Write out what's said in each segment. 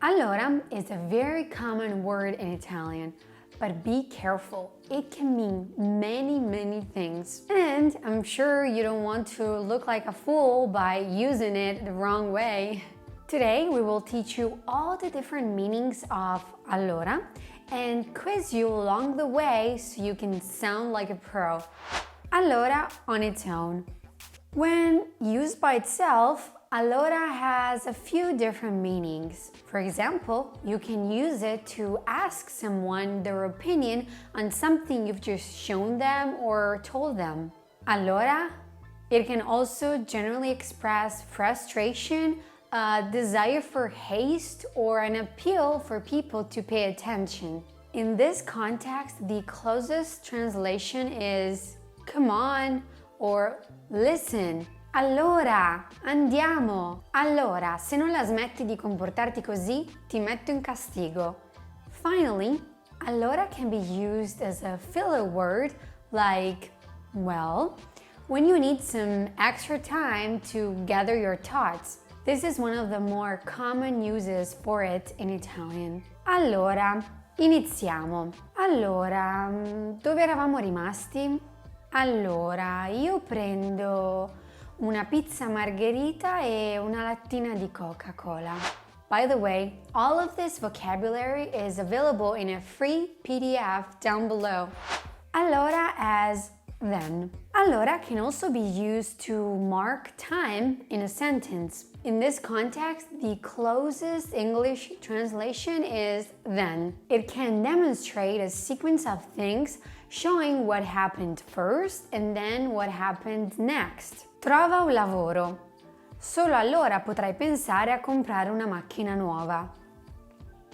Allora is a very common word in Italian, but be careful. It can mean many things. And I'm sure you don't want to look like a fool by using it the wrong way. Today we will teach you all the different meanings of allora and quiz you along the way so you can sound like a pro. Allora on its own. When used by itself, allora has a few different meanings. For example, you can use it to ask someone their opinion on something you've just shown them or told them. Allora, it can also generally express frustration, a desire for haste, or an appeal for people to pay attention. In this context, the closest translation is come on or listen. Allora, andiamo. Allora, se non la smetti di comportarti così, ti metto in castigo. Finally, allora can be used as a filler word like, well, when you need some extra time to gather your thoughts. This is one of the more common uses for it in Italian. Allora, iniziamo. Allora, dove eravamo rimasti? Allora, io prendo una pizza margherita e una lattina di Coca-Cola. By the way, all of this vocabulary is available in a free PDF down below. Allora as then. Allora can also be used to mark time in a sentence. In this context, the closest English translation is then. It can demonstrate a sequence of things showing what happened first and then what happened next. Trova un lavoro. Solo allora potrai pensare a comprare una macchina nuova.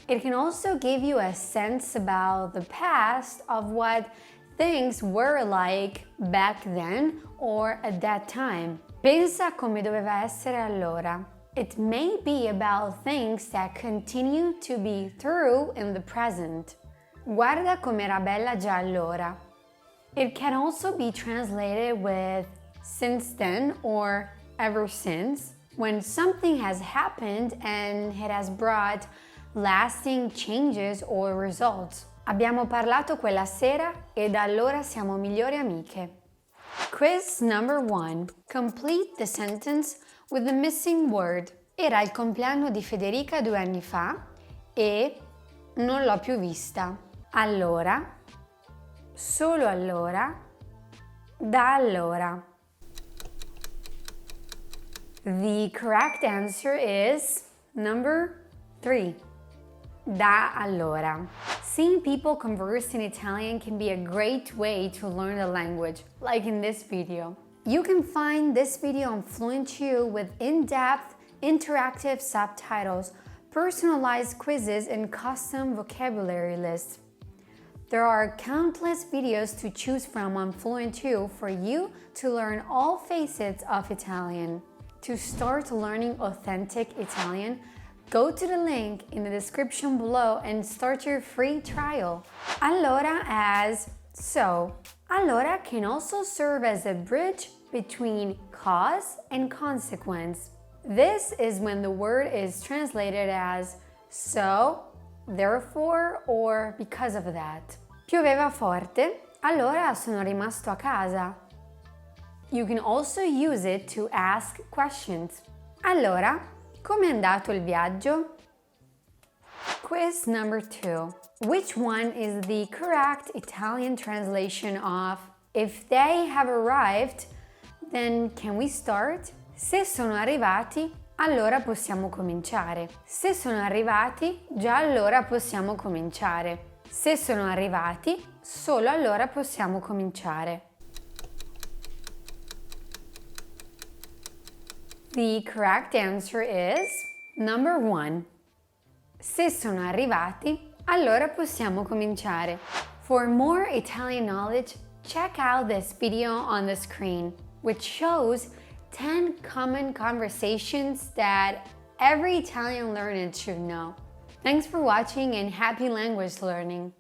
It can also give you a sense about the past of what things were like back then or at that time. Pensa come doveva essere allora. It may be about things that continue to be true in the present. Guarda com'era bella già allora. It can also be translated with since then or ever since, when something has happened and it has brought lasting changes or results. Abbiamo parlato quella sera e da allora siamo migliori amiche. Quiz number 1. Complete the sentence with the missing word. Era il compleanno di Federica 2 anni fa e non l'ho più vista. Allora, solo allora, da allora. The correct answer is number 3. Da allora. Seeing people converse in Italian can be a great way to learn the language, like in this video. You can find this video on Fluent2 with in-depth, interactive subtitles, personalized quizzes, and custom vocabulary lists. There are countless videos to choose from on Fluent2 for you to learn all facets of Italian. To start learning authentic Italian, go to the link in the description below and start your free trial. Allora as so. Allora can also serve as a bridge between cause and consequence. This is when the word is translated as so, therefore, or because of that. Pioveva forte, allora sono rimasto a casa. You can also use it to ask questions. Allora, com'è andato il viaggio? Quiz number 2. Which one is the correct Italian translation of if they have arrived, then can we start? Se sono arrivati, allora possiamo cominciare. Se sono arrivati, già allora possiamo cominciare. Se sono arrivati, solo allora possiamo cominciare. The correct answer is number 1. Se sono arrivati, allora possiamo cominciare. For more Italian knowledge, check out this video on the screen, which shows 10 common conversations that every Italian learner should know. Thanks for watching and happy language learning!